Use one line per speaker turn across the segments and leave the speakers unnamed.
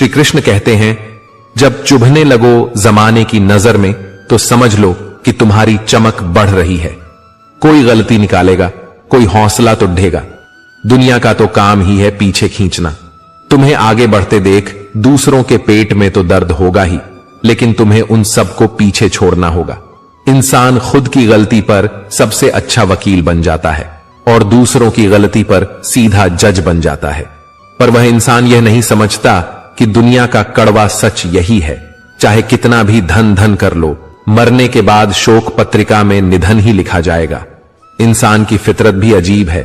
श्री कृष्ण कहते हैं, जब चुभने लगो जमाने की नजर में तो समझ लो कि तुम्हारी चमक बढ़ रही है। कोई गलती निकालेगा, कोई हौसला तो ढेगा। दुनिया का तो काम ही है पीछे खींचना। तुम्हें आगे बढ़ते देख दूसरों के पेट में तो दर्द होगा ही, लेकिन तुम्हें उन सबको पीछे छोड़ना होगा। इंसान खुद की गलती पर सबसे अच्छा वकील बन जाता है और दूसरों की गलती पर सीधा जज बन जाता है। पर वह इंसान यह नहीं समझता कि दुनिया का कड़वा सच यही है, चाहे कितना भी धन धन कर लो, मरने के बाद शोक पत्रिका में निधन ही लिखा जाएगा। इंसान की फितरत भी अजीब है।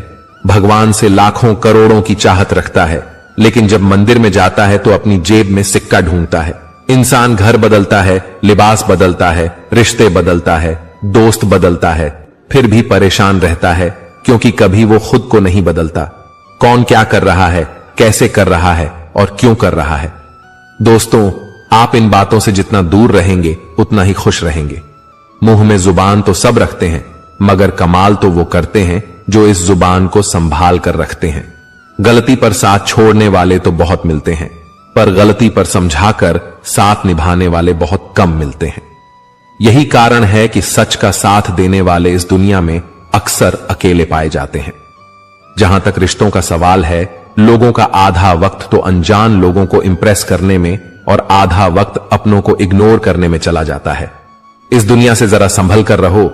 भगवान से लाखों करोड़ों की चाहत रखता है, लेकिन जब मंदिर में जाता है तो अपनी जेब में सिक्का ढूंढता है। इंसान घर बदलता है, लिबास बदलता है, रिश्ते बदलता है, दोस्त बदलता है, फिर भी परेशान रहता है, क्योंकि कभी वो खुद को नहीं बदलता। कौन क्या कर रहा है, कैसे कर रहा है और क्यों कर रहा है। दोस्तों, आप इन बातों से जितना दूर रहेंगे उतना ही खुश रहेंगे। मुंह में जुबान तो सब रखते हैं, मगर कमाल तो वो करते हैं जो इस जुबान को संभाल कर रखते हैं। गलती पर साथ छोड़ने वाले तो बहुत मिलते हैं, पर गलती पर समझाकर साथ निभाने वाले बहुत कम मिलते हैं। यही कारण है कि सच का साथ देने वाले इस दुनिया में अक्सर अकेले पाए जाते हैं। जहां तक रिश्तों का सवाल है, लोगों का आधा वक्त तो अनजान लोगों को इंप्रेस करने में और आधा वक्त अपनों को इग्नोर करने में चला जाता है। इस दुनिया से जरा संभल कर रहो।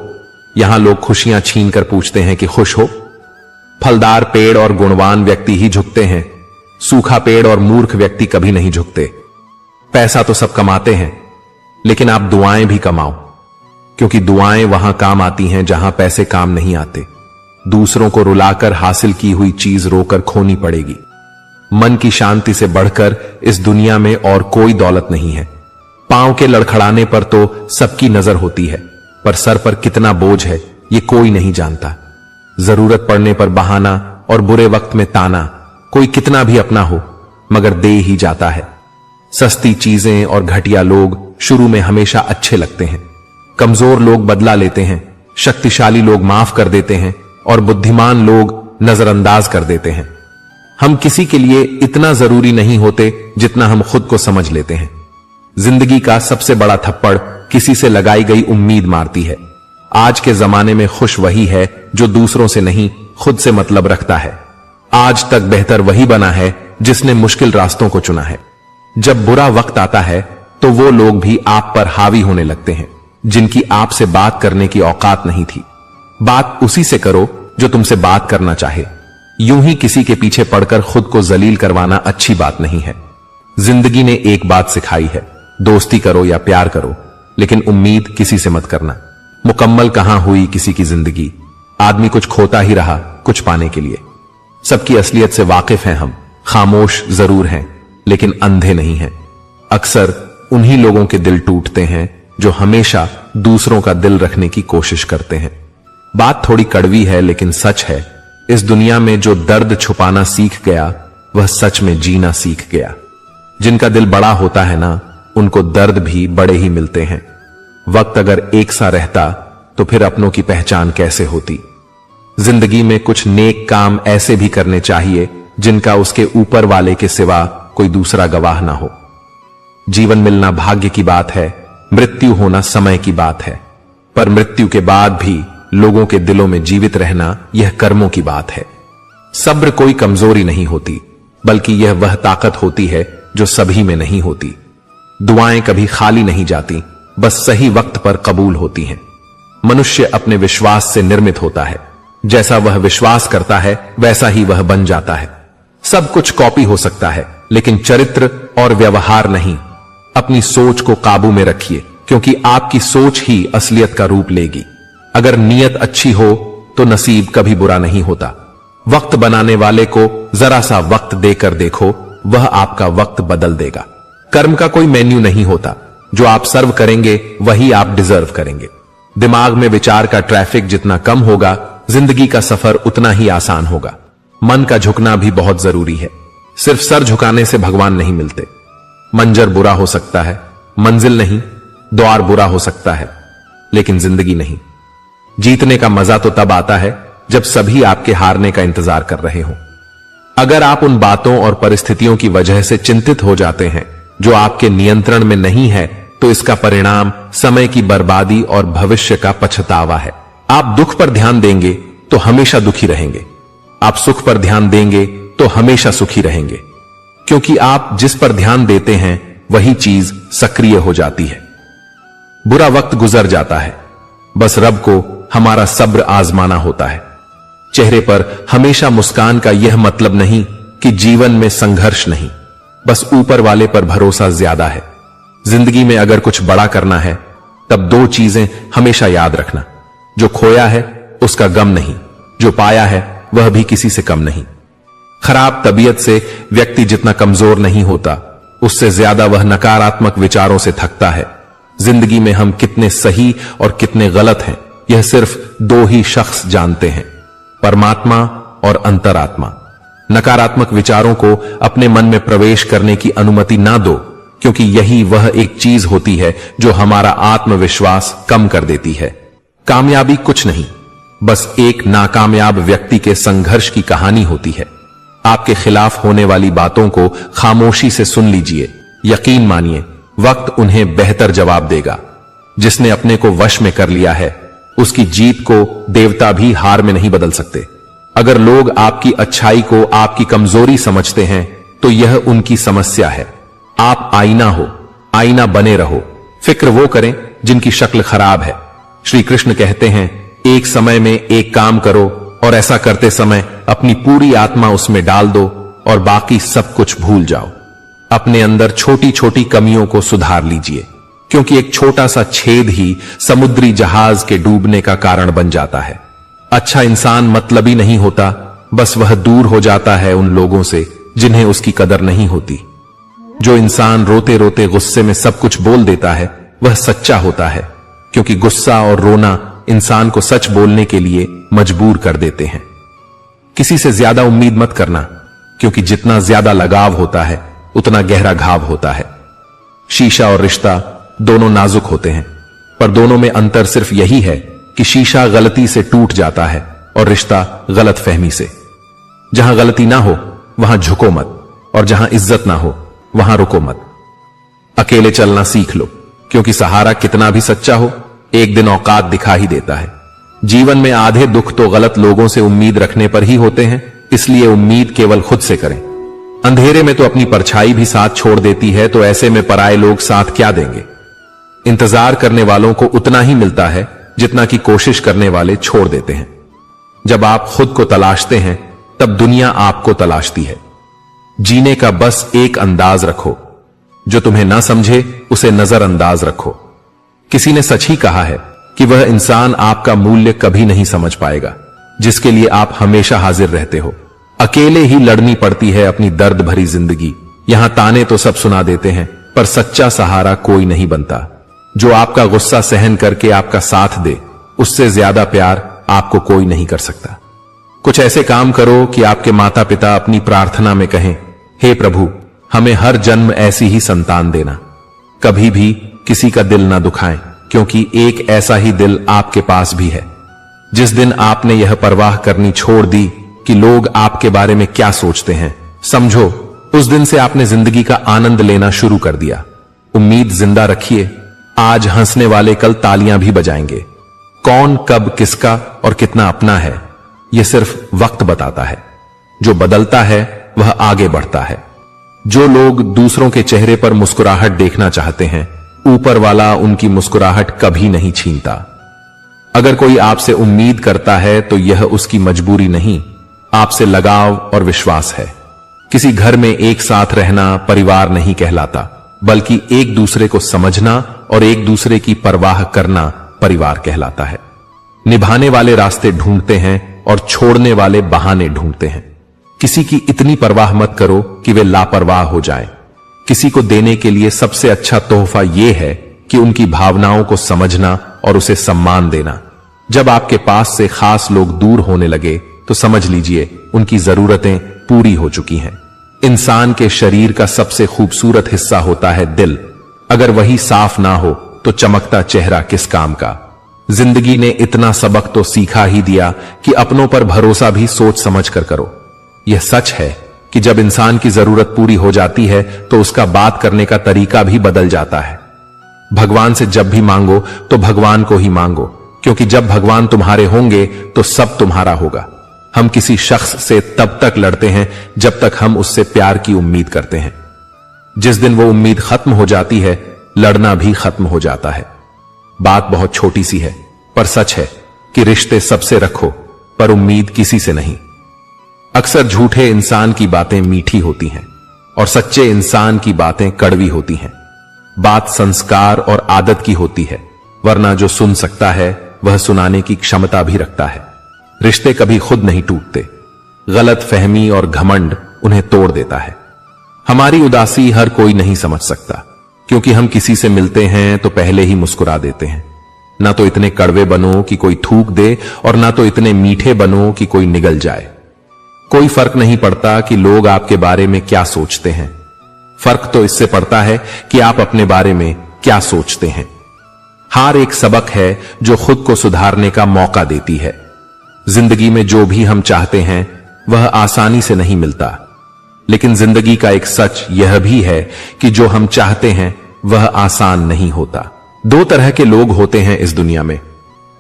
यहां लोग खुशियां छीन कर पूछते हैं कि खुश हो। फलदार पेड़ और गुणवान व्यक्ति ही झुकते हैं, सूखा पेड़ और मूर्ख व्यक्ति कभी नहीं झुकते। पैसा तो सब कमाते हैं, लेकिन आप दुआएं भी कमाओ, क्योंकि दुआएं वहां काम आती हैं जहां पैसे काम नहीं आते। दूसरों को रुलाकर हासिल की हुई चीज रोकर खोनी पड़ेगी। मन की शांति से बढ़कर इस दुनिया में और कोई दौलत नहीं है। पांव के लड़खड़ाने पर तो सबकी नजर होती है, पर सर पर कितना बोझ है ये कोई नहीं जानता। जरूरत पड़ने पर बहाना और बुरे वक्त में ताना, कोई कितना भी अपना हो मगर दे ही जाता है। सस्ती चीजें और घटिया लोग शुरू में हमेशा अच्छे लगते हैं। कमजोर लोग बदला लेते हैं, शक्तिशाली लोग माफ कर देते हैं और बुद्धिमान लोग नजरअंदाज कर देते हैं। हम किसी के लिए इतना जरूरी नहीं होते जितना हम खुद को समझ लेते हैं। जिंदगी का सबसे बड़ा थप्पड़ किसी से लगाई गई उम्मीद मारती है। आज के जमाने में खुश वही है जो दूसरों से नहीं खुद से मतलब रखता है। आज तक बेहतर वही बना है जिसने मुश्किल रास्तों को चुना है। जब बुरा वक्त आता है तो वो लोग भी आप पर हावी होने लगते हैं जिनकी आपसे बात करने की औकात नहीं थी। बात उसी से करो जो तुमसे बात करना चाहे। यूं ही किसी के पीछे पड़कर खुद को जलील करवाना अच्छी बात नहीं है। जिंदगी ने एक बात सिखाई है, दोस्ती करो या प्यार करो, लेकिन उम्मीद किसी से मत करना। मुकम्मल कहां हुई किसी की जिंदगी। आदमी कुछ खोता ही रहा कुछ पाने के लिए। सबकी असलियत से वाकिफ हैं हम, खामोश जरूर हैं लेकिन अंधे नहीं हैं। अक्सर उन्हीं लोगों के दिल टूटते हैं जो हमेशा दूसरों का दिल रखने की कोशिश करते हैं। बात थोड़ी कड़वी है लेकिन सच है। इस दुनिया में जो दर्द छुपाना सीख गया वह सच में जीना सीख गया। जिनका दिल बड़ा होता है ना, उनको दर्द भी बड़े ही मिलते हैं। वक्त अगर एक सा रहता तो फिर अपनों की पहचान कैसे होती। जिंदगी में कुछ नेक काम ऐसे भी करने चाहिए जिनका उसके ऊपर वाले के सिवा कोई दूसरा गवाह ना हो। जीवन मिलना भाग्य की बात है, मृत्यु होना समय की बात है, पर मृत्यु के बाद भी लोगों के दिलों में जीवित रहना यह कर्मों की बात है। सब्र कोई कमजोरी नहीं होती, बल्कि यह वह ताकत होती है जो सभी में नहीं होती। दुआएं कभी खाली नहीं जाती, बस सही वक्त पर कबूल होती हैं। मनुष्य अपने विश्वास से निर्मित होता है। जैसा वह विश्वास करता है वैसा ही वह बन जाता है। सब कुछ कॉपी हो सकता है लेकिन चरित्र और व्यवहार नहीं। अपनी सोच को काबू में रखिए, क्योंकि आपकी सोच ही असलियत का रूप लेगी। अगर नीयत अच्छी हो तो नसीब कभी बुरा नहीं होता। वक्त बनाने वाले को जरा सा वक्त देकर देखो, वह आपका वक्त बदल देगा। कर्म का कोई मेन्यू नहीं होता, जो आप सर्व करेंगे वही आप डिजर्व करेंगे। दिमाग में विचार का ट्रैफिक जितना कम होगा, जिंदगी का सफर उतना ही आसान होगा। मन का झुकना भी बहुत जरूरी है। सिर्फ सर झुकाने से भगवान नहीं मिलते। मंजर बुरा हो सकता है, मंजिल नहीं। द्वार बुरा हो सकता है, लेकिन जिंदगी नहीं। जीतने का मजा तो तब आता है जब सभी आपके हारने का इंतजार कर रहे हो। अगर आप उन बातों और परिस्थितियों की वजह से चिंतित हो जाते हैं जो आपके नियंत्रण में नहीं है, तो इसका परिणाम समय की बर्बादी और भविष्य का पछतावा है। आप दुख पर ध्यान देंगे तो हमेशा दुखी रहेंगे, आप सुख पर ध्यान देंगे तो हमेशा सुखी रहेंगे, क्योंकि आप जिस पर ध्यान देते हैं वही चीज सक्रिय हो जाती है। बुरा वक्त गुजर जाता है, बस रब को हमारा सब्र आजमाना होता है। चेहरे पर हमेशा मुस्कान का यह मतलब नहीं कि जीवन में संघर्ष नहीं, बस ऊपर वाले पर भरोसा ज्यादा है। जिंदगी में अगर कुछ बड़ा करना है तब दो चीजें हमेशा याद रखना, जो खोया है उसका गम नहीं, जो पाया है वह भी किसी से कम नहीं। खराब तबीयत से व्यक्ति जितना कमजोर नहीं होता, उससे ज्यादा वह नकारात्मक विचारों से थकता है। जिंदगी में हम कितने सही और कितने गलत हैं, यह सिर्फ दो ही शख्स जानते हैं, परमात्मा और अंतरात्मा। नकारात्मक विचारों को अपने मन में प्रवेश करने की अनुमति ना दो, क्योंकि यही वह एक चीज होती है जो हमारा आत्मविश्वास कम कर देती है। कामयाबी कुछ नहीं, बस एक नाकामयाब व्यक्ति के संघर्ष की कहानी होती है। आपके खिलाफ होने वाली बातों को खामोशी से सुन लीजिए, यकीन मानिए वक्त उन्हें बेहतर जवाब देगा। जिसने अपने को वश में कर लिया है, उसकी जीत को देवता भी हार में नहीं बदल सकते। अगर लोग आपकी अच्छाई को आपकी कमजोरी समझते हैं तो यह उनकी समस्या है। आप आईना हो, आईना बने रहो। फिक्र वो करें जिनकी शक्ल खराब है। श्री कृष्ण कहते हैं, एक समय में एक काम करो और ऐसा करते समय अपनी पूरी आत्मा उसमें डाल दो और बाकी सब कुछ भूल जाओ। अपने अंदर छोटी छोटी कमियों को सुधार लीजिए, क्योंकि एक छोटा सा छेद ही समुद्री जहाज के डूबने का कारण बन जाता है। अच्छा इंसान मतलबी नहीं होता, बस वह दूर हो जाता है उन लोगों से जिन्हें उसकी कदर नहीं होती। जो इंसान रोते रोते गुस्से में सब कुछ बोल देता है वह सच्चा होता है, क्योंकि गुस्सा और रोना इंसान को सच बोलने के लिए मजबूर कर देते हैं। किसी से ज्यादा उम्मीद मत करना, क्योंकि जितना ज्यादा लगाव होता है उतना गहरा घाव होता है। शीशा और रिश्ता दोनों नाजुक होते हैं, पर दोनों में अंतर सिर्फ यही है कि शीशा गलती से टूट जाता है और रिश्ता गलत फहमी से। जहां गलती ना हो वहां झुको मत, और जहां इज्जत ना हो वहां रुको मत। अकेले चलना सीख लो, क्योंकि सहारा कितना भी सच्चा हो एक दिन औकात दिखा ही देता है। जीवन में आधे दुख तो गलत लोगों से उम्मीद रखने पर ही होते हैं, इसलिए उम्मीद केवल खुद से करें। अंधेरे में तो अपनी परछाई भी साथ छोड़ देती है, तो ऐसे में पराये लोग साथ क्या देंगे। इंतजार करने वालों को उतना ही मिलता है जितना कि कोशिश करने वाले छोड़ देते हैं। जब आप खुद को तलाशते हैं तब दुनिया आपको तलाशती है। जीने का बस एक अंदाज रखो, जो तुम्हें ना समझे उसे नजरअंदाज रखो। किसी ने सच ही कहा है कि वह इंसान आपका मूल्य कभी नहीं समझ पाएगा जिसके लिए आप हमेशा हाजिर रहते हो। अकेले ही लड़नी पड़ती है अपनी दर्द भरी जिंदगी। यहां ताने तो सब सुना देते हैं, पर सच्चा सहारा कोई नहीं बनता। जो आपका गुस्सा सहन करके आपका साथ दे, उससे ज्यादा प्यार आपको कोई नहीं कर सकता। कुछ ऐसे काम करो कि आपके माता पिता अपनी प्रार्थना में कहें, हे प्रभु, हमें हर जन्म ऐसी ही संतान देना। कभी भी किसी का दिल ना दुखाएं, क्योंकि एक ऐसा ही दिल आपके पास भी है। जिस दिन आपने यह परवाह करनी छोड़ दी कि लोग आपके बारे में क्या सोचते हैं, समझो उस दिन से आपने जिंदगी का आनंद लेना शुरू कर दिया। उम्मीद जिंदा रखिए, आज हंसने वाले कल तालियां भी बजाएंगे। कौन कब किसका और कितना अपना है, यह सिर्फ वक्त बताता है। जो बदलता है वह आगे बढ़ता है। जो लोग दूसरों के चेहरे पर मुस्कुराहट देखना चाहते हैं, ऊपर वाला उनकी मुस्कुराहट कभी नहीं छीनता। अगर कोई आपसे उम्मीद करता है तो यह उसकी मजबूरी नहीं, आपसे लगाव और विश्वास है। किसी घर में एक साथ रहना परिवार नहीं कहलाता, बल्कि एक दूसरे को समझना और एक दूसरे की परवाह करना परिवार कहलाता है। निभाने वाले रास्ते ढूंढते हैं और छोड़ने वाले बहाने ढूंढते हैं। किसी की इतनी परवाह मत करो कि वे लापरवाह हो जाएं। किसी को देने के लिए सबसे अच्छा तोहफा यह है कि उनकी भावनाओं को समझना और उसे सम्मान देना। जब आपके पास से खास लोग दूर होने लगे तो समझ लीजिए उनकी जरूरतें पूरी हो चुकी हैं। इंसान के शरीर का सबसे खूबसूरत हिस्सा होता है दिल। अगर वही साफ ना हो तो चमकता चेहरा किस काम का। जिंदगी ने इतना सबक तो सीखा ही दिया कि अपनों पर भरोसा भी सोच समझ कर करो। यह सच है कि जब इंसान की जरूरत पूरी हो जाती है तो उसका बात करने का तरीका भी बदल जाता है। भगवान से जब भी मांगो तो भगवान को ही मांगो, क्योंकि जब भगवान तुम्हारे होंगे तो सब तुम्हारा होगा। हम किसी शख्स से तब तक लड़ते हैं जब तक हम उससे प्यार की उम्मीद करते हैं। जिस दिन वो उम्मीद खत्म हो जाती है, लड़ना भी खत्म हो जाता है। बात बहुत छोटी सी है, पर सच है कि रिश्ते सबसे रखो, पर उम्मीद किसी से नहीं। अक्सर झूठे इंसान की बातें मीठी होती हैं और सच्चे इंसान की बातें कड़वी होती हैं। बात संस्कार और आदत की होती है, वरना जो सुन सकता है वह सुनाने की क्षमता भी रखता है। रिश्ते कभी खुद नहीं टूटते, गलत फहमी और घमंड उन्हें तोड़ देता है। हमारी उदासी हर कोई नहीं समझ सकता, क्योंकि हम किसी से मिलते हैं तो पहले ही मुस्कुरा देते हैं। ना तो इतने कड़वे बनो कि कोई थूक दे, और ना तो इतने मीठे बनो कि कोई निगल जाए। कोई फर्क नहीं पड़ता कि लोग आपके बारे में क्या सोचते हैं, फर्क तो इससे पड़ता है कि आप अपने बारे में क्या सोचते हैं। हार एक सबक है जो खुद को सुधारने का मौका देती है। जिंदगी में जो भी हम चाहते हैं वह आसानी से नहीं मिलता, लेकिन जिंदगी का एक सच यह भी है कि जो हम चाहते हैं वह आसान नहीं होता। दो तरह के लोग होते हैं इस दुनिया में।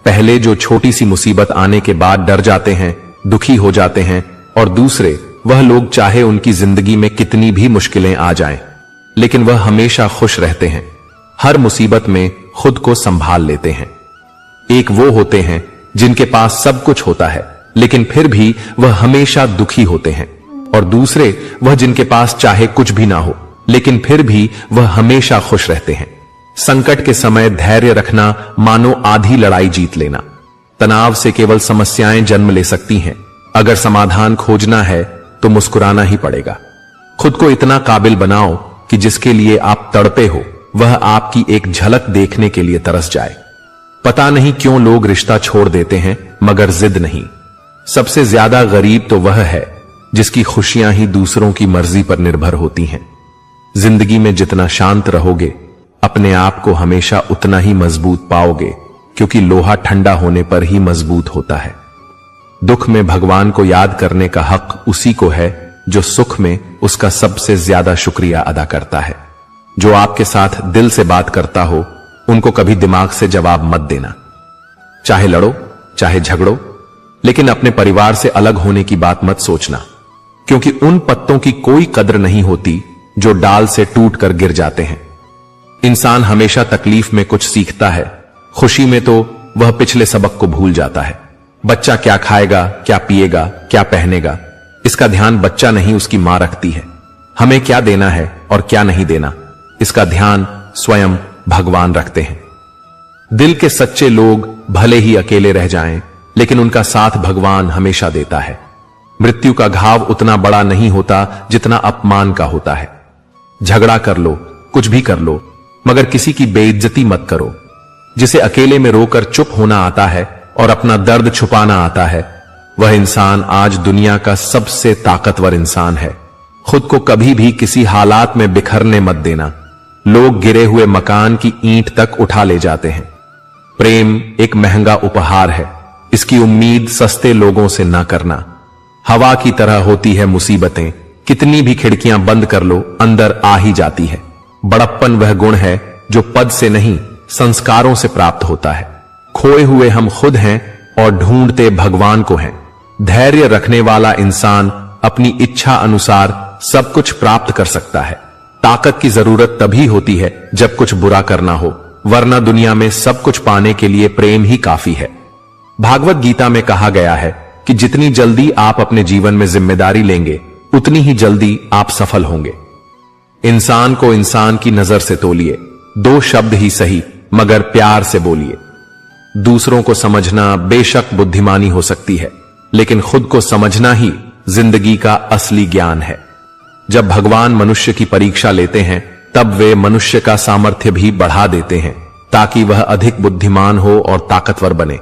पहले जो छोटी सी मुसीबत आने के बाद डर जाते हैं, दुखी हो जाते हैं, और दूसरे वह लोग चाहे उनकी जिंदगी में कितनी भी मुश्किलें आ जाएं, लेकिन वह हमेशा खुश रहते हैं, हर मुसीबत में खुद को संभाल लेते हैं। एक वो होते हैं जिनके पास सब कुछ होता है, लेकिन फिर भी वह हमेशा दुखी होते हैं, और दूसरे वह जिनके पास चाहे कुछ भी ना हो, लेकिन फिर भी वह हमेशा खुश रहते हैं। संकट के समय धैर्य रखना मानो आधी लड़ाई जीत लेना। तनाव से केवल समस्याएं जन्म ले सकती हैं। अगर समाधान खोजना है तो मुस्कुराना ही पड़ेगा। खुद को इतना काबिल बनाओ कि जिसके लिए आप तड़पे हो वह आपकी एक झलक देखने के लिए तरस जाए। पता नहीं क्यों लोग रिश्ता छोड़ देते हैं, मगर जिद नहीं। सबसे ज्यादा गरीब तो वह है जिसकी खुशियां ही दूसरों की मर्जी पर निर्भर होती हैं। जिंदगी में जितना शांत रहोगे, अपने आप को हमेशा उतना ही मजबूत पाओगे, क्योंकि लोहा ठंडा होने पर ही मजबूत होता है। दुख में भगवान को याद करने का हक उसी को है जो सुख में उसका सबसे ज्यादा शुक्रिया अदा करता है। जो आपके साथ दिल से बात करता हो, उनको कभी दिमाग से जवाब मत देना। चाहे लड़ो, चाहे झगड़ो, लेकिन अपने परिवार से अलग होने की बात मत सोचना, क्योंकि उन पत्तों की कोई कद्र नहीं होती जो डाल से टूट कर गिर जाते हैं। इंसान हमेशा तकलीफ में कुछ सीखता है, खुशी में तो वह पिछले सबक को भूल जाता है। बच्चा क्या खाएगा, क्या पिएगा, क्या पहनेगा, इसका ध्यान बच्चा नहीं उसकी मां रखती है। हमें क्या देना है और क्या नहीं देना, इसका ध्यान स्वयं भगवान रखते हैं। दिल के सच्चे लोग भले ही अकेले रह जाएं, लेकिन उनका साथ भगवान हमेशा देता है। मृत्यु का घाव उतना बड़ा नहीं होता जितना अपमान का होता है। झगड़ा कर लो, कुछ भी कर लो, मगर किसी की बेइज्जती मत करो। जिसे अकेले में रोकर चुप होना आता है और अपना दर्द छुपाना आता है, वह इंसान आज दुनिया का सबसे ताकतवर इंसान है। खुद को कभी भी किसी हालात में बिखरने मत देना। लोग गिरे हुए मकान की ईंट तक उठा ले जाते हैं। प्रेम एक महंगा उपहार है, इसकी उम्मीद सस्ते लोगों से ना करना। हवा की तरह होती है मुसीबतें, कितनी भी खिड़कियां बंद कर लो अंदर आ ही जाती है। बड़प्पन वह गुण है जो पद से नहीं संस्कारों से प्राप्त होता है। खोए हुए हम खुद हैं और ढूंढते भगवान को हैं। धैर्य रखने वाला इंसान अपनी इच्छा अनुसार सब कुछ प्राप्त कर सकता है। ताकत की जरूरत तभी होती है जब कुछ बुरा करना हो, वरना दुनिया में सब कुछ पाने के लिए प्रेम ही काफी है। भागवत गीता में कहा गया है कि जितनी जल्दी आप अपने जीवन में जिम्मेदारी लेंगे, उतनी ही जल्दी आप सफल होंगे। इंसान को इंसान की नजर से तोलिए, दो शब्द ही सही मगर प्यार से बोलिए। दूसरों को समझना बेशक बुद्धिमानी हो सकती है, लेकिन खुद को समझना ही जिंदगी का असली ज्ञान है। जब भगवान मनुष्य की परीक्षा लेते हैं, तब वे मनुष्य का सामर्थ्य भी बढ़ा देते हैं ताकि वह अधिक बुद्धिमान हो और ताकतवर बने।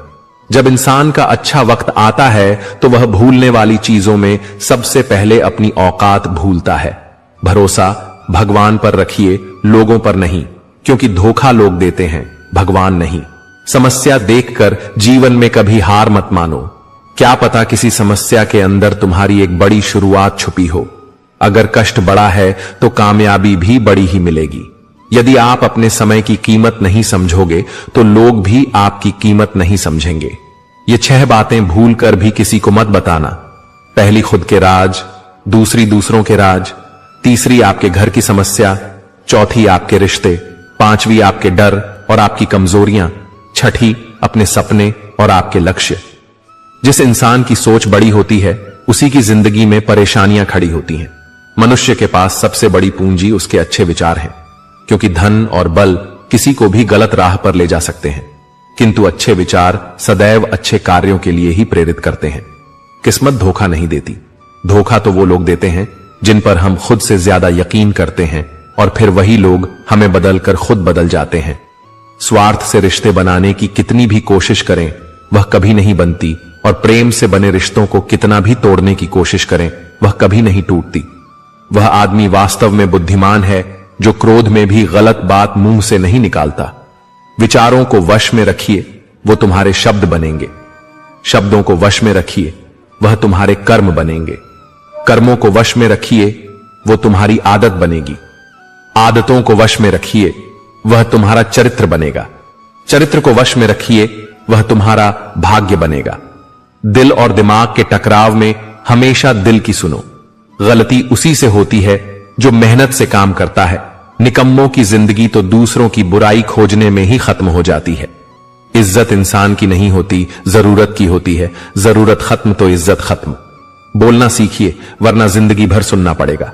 जब इंसान का अच्छा वक्त आता है तो वह भूलने वाली चीजों में सबसे पहले अपनी औकात भूलता है। भरोसा भगवान पर रखिए, लोगों पर नहीं, क्योंकि धोखा लोग देते हैं, भगवान नहीं। समस्या देखकर जीवन में कभी हार मत मानो, क्या पता किसी समस्या के अंदर तुम्हारी एक बड़ी शुरुआत छुपी हो। अगर कष्ट बड़ा है तो कामयाबी भी बड़ी ही मिलेगी। यदि आप अपने समय की कीमत नहीं समझोगे तो लोग भी आपकी कीमत नहीं समझेंगे। ये 6 बातें भूल कर भी किसी को मत बताना। पहली खुद के राज, दूसरी दूसरों के राज, तीसरी आपके घर की समस्या, चौथी आपके रिश्ते, पांचवी आपके डर और आपकी कमजोरियां, छठी अपने सपने और आपके लक्ष्य। जिस इंसान की सोच बड़ी होती है उसी की जिंदगी में परेशानियां खड़ी होती हैं। मनुष्य के पास सबसे बड़ी पूंजी उसके अच्छे विचार हैं, क्योंकि धन और बल किसी को भी गलत राह पर ले जा सकते हैं, किंतु अच्छे विचार सदैव अच्छे कार्यों के लिए ही प्रेरित करते हैं। किस्मत धोखा नहीं देती। धोखा तो वो लोग देते हैं जिन पर हम खुद से ज्यादा यकीन करते हैं, और फिर वही लोग हमें बदलकर खुद बदल जाते हैं। स्वार्थ से रिश्ते बनाने की कितनी भी कोशिश करें वह कभी नहीं बनती, और प्रेम से बने रिश्तों को कितना भी तोड़ने की कोशिश करें वह कभी नहीं टूटती। वह आदमी वास्तव में बुद्धिमान है जो क्रोध में भी गलत बात मुंह से नहीं निकालता। विचारों को वश में रखिए, वो तुम्हारे शब्द बनेंगे। शब्दों को वश में रखिए, वह तुम्हारे कर्म बनेंगे। कर्मों को वश में रखिए, वो तुम्हारी आदत बनेगी। आदतों को वश में रखिए, वह तुम्हारा चरित्र बनेगा। चरित्र को वश में रखिए, वह तुम्हारा भाग्य बनेगा। दिल और दिमाग के टकराव में हमेशा दिल की सुनो। गलती उसी से होती है जो मेहनत से काम करता है। निकम्मों की जिंदगी तो दूसरों की बुराई खोजने में ही खत्म हो जाती है। इज्जत इंसान की नहीं होती, जरूरत की होती है। जरूरत खत्म तो इज्जत खत्म। बोलना सीखिए, वरना जिंदगी भर सुनना पड़ेगा।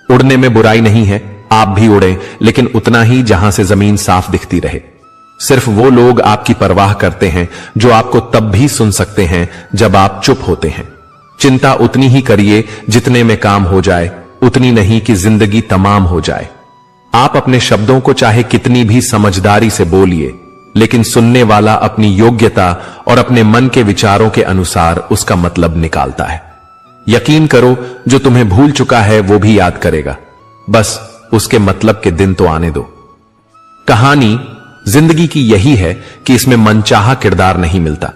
उड़ने में बुराई नहीं है, आप भी उड़ें, लेकिन उतना ही जहां से जमीन साफ दिखती रहे। सिर्फ वो लोग आपकी परवाह करते हैं जो आपको तब भी सुन सकते हैं जब आप चुप होते हैं। चिंता उतनी ही करिए जितने में काम हो जाए, उतनी नहीं कि जिंदगी तमाम हो जाए। आप अपने शब्दों को चाहे कितनी भी समझदारी से बोलिए, लेकिन सुनने वाला अपनी योग्यता और अपने मन के विचारों के अनुसार उसका मतलब निकालता है। यकीन करो, जो तुम्हें भूल चुका है वो भी याद करेगा, बस उसके मतलब के दिन तो आने दो। कहानी जिंदगी की यही है कि इसमें मनचाहा किरदार नहीं मिलता।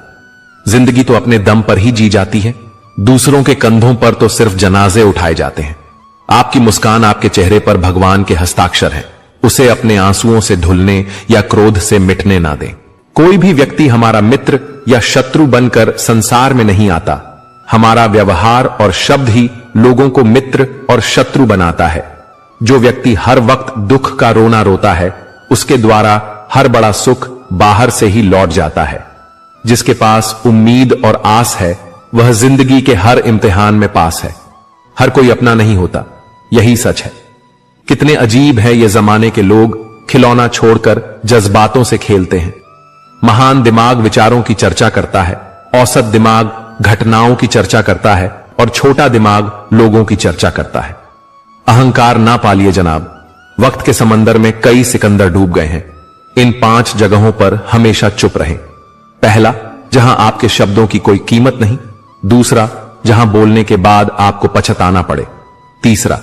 जिंदगी तो अपने दम पर ही जी जाती है। दूसरों के कंधों पर तो सिर्फ जनाजे उठाए जाते हैं। आपकी मुस्कान आपके चेहरे पर भगवान के हस्ताक्षर है। उसे अपने आंसुओं से धुलने या क्रोध से मिटने ना दें। कोई भी व्यक्ति हमारा मित्र या शत्रु बनकर संसार में नहीं आता। हमारा व्यवहार और शब्द ही लोगों को मित्र और शत्रु बनाता है। जो व्यक्ति हर वक्त दुख का रोना रोता है, उसके द्वारा हर बड़ा सुख बाहर से ही लौट जाता है। जिसके पास उम्मीद और आस है, वह जिंदगी के हर इम्तिहान में पास है। हर कोई अपना नहीं होता, यही सच है। कितने अजीब है ये जमाने के लोग, खिलौना छोड़कर जज्बातों से खेलते हैं। महान दिमाग विचारों की चर्चा करता है, औसत दिमाग घटनाओं की चर्चा करता है, और छोटा दिमाग लोगों की चर्चा करता है। अहंकार ना पालिए जनाब, वक्त के समंदर में कई सिकंदर डूब गए हैं। इन 5 जगहों पर हमेशा चुप रहें। पहला, जहां आपके शब्दों की कोई कीमत नहीं। दूसरा, जहां बोलने के बाद आपको पछताना पड़े। तीसरा,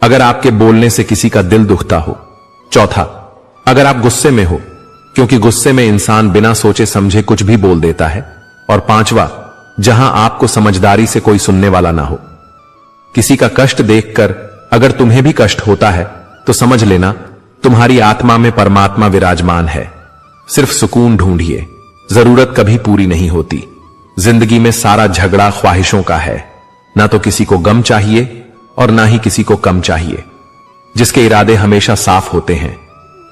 अगर आपके बोलने से किसी का दिल दुखता हो। चौथा, अगर आप गुस्से में हो, क्योंकि गुस्से में इंसान बिना सोचे समझे कुछ भी बोल देता है। और पांचवा, जहां आपको समझदारी से कोई सुनने वाला ना हो। किसी का कष्ट देखकर अगर तुम्हें भी कष्ट होता है तो समझ लेना तुम्हारी आत्मा में परमात्मा विराजमान है। सिर्फ सुकून ढूंढिए, जरूरत कभी पूरी नहीं होती। जिंदगी में सारा झगड़ा ख्वाहिशों का है। ना तो किसी को गम चाहिए और ना ही किसी को कम चाहिए। जिसके इरादे हमेशा साफ होते हैं,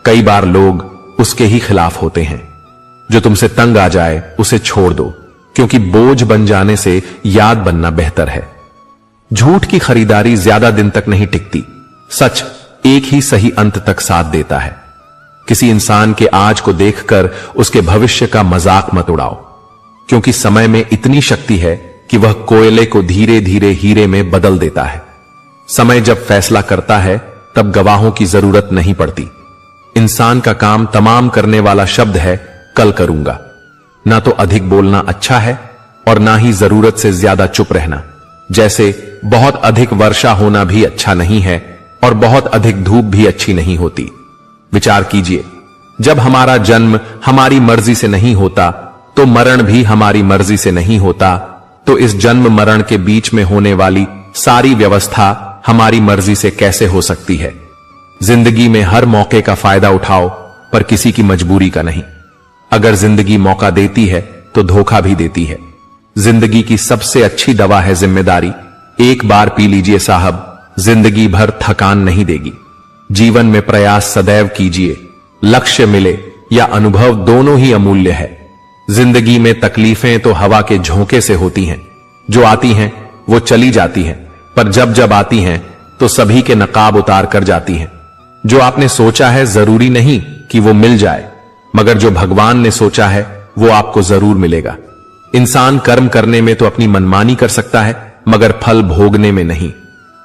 कई बार लोग उसके ही खिलाफ होते हैं। जो तुमसे तंग आ जाए उसे छोड़ दो, क्योंकि बोझ बन जाने से याद बनना बेहतर है। झूठ की खरीदारी ज्यादा दिन तक नहीं टिकती। सच एक ही सही अंत तक साथ देता है। किसी इंसान के आज को देखकर उसके भविष्य का मजाक मत उड़ाओ, क्योंकि समय में इतनी शक्ति है कि वह कोयले को धीरे धीरे हीरे में बदल देता है। समय जब फैसला करता है तब गवाहों की जरूरत नहीं पड़ती। इंसान का काम तमाम करने वाला शब्द है कल करूंगा। ना तो अधिक बोलना अच्छा है और ना ही जरूरत से ज्यादा चुप रहना। जैसे बहुत अधिक वर्षा होना भी अच्छा नहीं है और बहुत अधिक धूप भी अच्छी नहीं होती। विचार कीजिए, जब हमारा जन्म हमारी मर्जी से नहीं होता तो मरण भी हमारी मर्जी से नहीं होता। तो इस जन्म मरण के बीच में होने वाली सारी व्यवस्था हमारी मर्जी से कैसे हो सकती है। जिंदगी में हर मौके का फायदा उठाओ, पर किसी की मजबूरी का नहीं। अगर जिंदगी मौका देती है तो धोखा भी देती है। जिंदगी की सबसे अच्छी दवा है जिम्मेदारी। एक बार पी लीजिए साहब, जिंदगी भर थकान नहीं देगी। जीवन में प्रयास सदैव कीजिए, लक्ष्य मिले या अनुभव दोनों ही अमूल्य है। जिंदगी में तकलीफें तो हवा के झोंके से होती हैं, जो आती हैं वो चली जाती हैं, पर जब जब आती हैं तो सभी के नकाब उतार कर जाती हैं। जो आपने सोचा है जरूरी नहीं कि वो मिल जाए, मगर जो भगवान ने सोचा है वो आपको जरूर मिलेगा। इंसान कर्म करने में तो अपनी मनमानी कर सकता है, मगर फल भोगने में नहीं।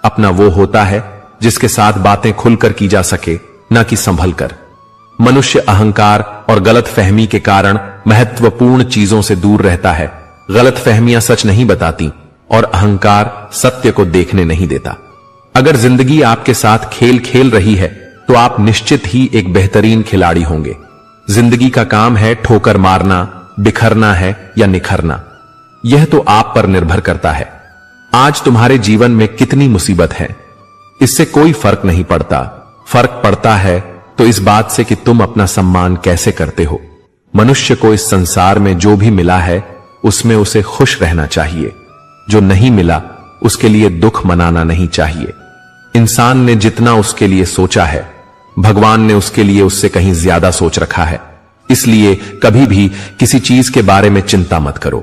अपना वो होता है जिसके साथ बातें खुलकर की जा सके, न कि संभल कर। मनुष्य अहंकार और गलत फहमी के कारण महत्वपूर्ण चीजों से दूर रहता है। गलत फहमियां सच नहीं बताती और अहंकार सत्य को देखने नहीं देता। अगर जिंदगी आपके साथ खेल खेल रही है तो आप निश्चित ही एक बेहतरीन खिलाड़ी होंगे। जिंदगी का काम है ठोकर मारना, बिखरना है या निखरना, यह तो आप पर निर्भर करता है। आज तुम्हारे जीवन में कितनी मुसीबत है, इससे कोई फर्क नहीं पड़ता। फर्क पड़ता है तो इस बात से कि तुम अपना सम्मान कैसे करते हो। मनुष्य को इस संसार में जो भी मिला है उसमें उसे खुश रहना चाहिए। जो नहीं मिला उसके लिए दुख मनाना नहीं चाहिए। इंसान ने जितना उसके लिए सोचा है, भगवान ने उसके लिए उससे कहीं ज्यादा सोच रखा है। इसलिए कभी भी किसी चीज के बारे में चिंता मत करो।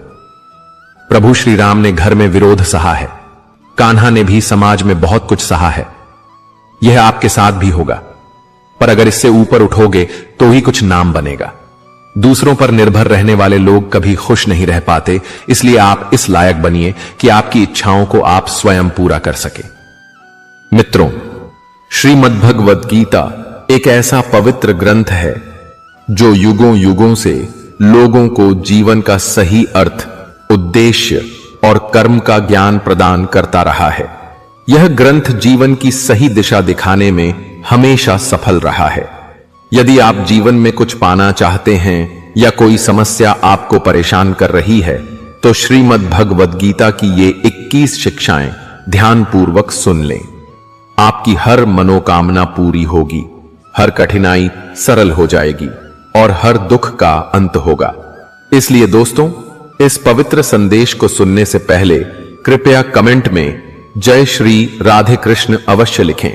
प्रभु श्री राम ने घर में विरोध सहा है, कान्हा ने भी समाज में बहुत कुछ सहा है। यह आपके साथ भी होगा, पर अगर इससे ऊपर उठोगे तो ही कुछ नाम बनेगा। दूसरों पर निर्भर रहने वाले लोग कभी खुश नहीं रह पाते, इसलिए आप इस लायक बनिए कि आपकी इच्छाओं को आप स्वयं पूरा कर सके। मित्रों, श्रीमद् भगवद गीता एक ऐसा पवित्र ग्रंथ है जो युगों युगों से लोगों को जीवन का सही अर्थ, उद्देश्य और कर्म का ज्ञान प्रदान करता रहा है। यह ग्रंथ जीवन की सही दिशा दिखाने में हमेशा सफल रहा है। यदि आप जीवन में कुछ पाना चाहते हैं या कोई समस्या आपको परेशान कर रही है, तो श्रीमद् भगवद गीता की ये 21 शिक्षाएं ध्यानपूर्वक सुन लें। आपकी हर मनोकामना पूरी होगी, हर कठिनाई सरल हो जाएगी और हर दुख का अंत होगा। इसलिए दोस्तों, इस पवित्र संदेश को सुनने से पहले कृपया कमेंट में जय श्री राधे कृष्ण अवश्य लिखें।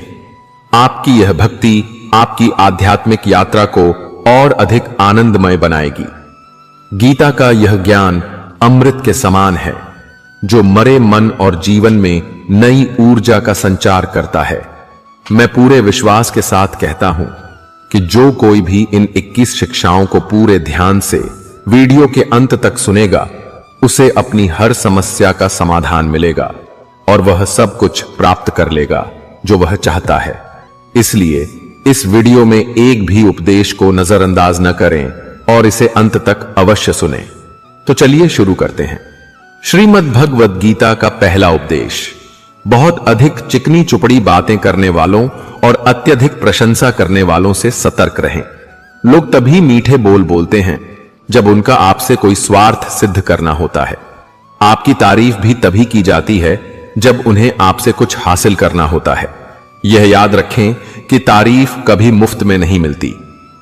आपकी यह भक्ति आपकी आध्यात्मिक यात्रा को और अधिक आनंदमय बनाएगी। गीता का यह ज्ञान अमृत के समान है, जो मरे मन और जीवन में नई ऊर्जा का संचार करता है। मैं पूरे विश्वास के साथ कहता हूं कि जो कोई भी इन 21 शिक्षाओं को पूरे ध्यान से वीडियो के अंत तक सुनेगा, उसे अपनी हर समस्या का समाधान मिलेगा और वह सब कुछ प्राप्त कर लेगा जो वह चाहता है। इसलिए इस वीडियो में एक भी उपदेश को नजरअंदाज न करें और इसे अंत तक अवश्य सुनें। तो चलिए शुरू करते हैं। श्रीमद् भगवद गीता का पहला उपदेश। बहुत अधिक चिकनी चुपड़ी बातें करने वालों और अत्यधिक प्रशंसा करने वालों से सतर्क रहें। लोग तभी मीठे बोल बोलते हैं जब उनका आपसे कोई स्वार्थ सिद्ध करना होता है। आपकी तारीफ भी तभी की जाती है जब उन्हें आपसे कुछ हासिल करना होता है। यह याद रखें कि तारीफ कभी मुफ्त में नहीं मिलती।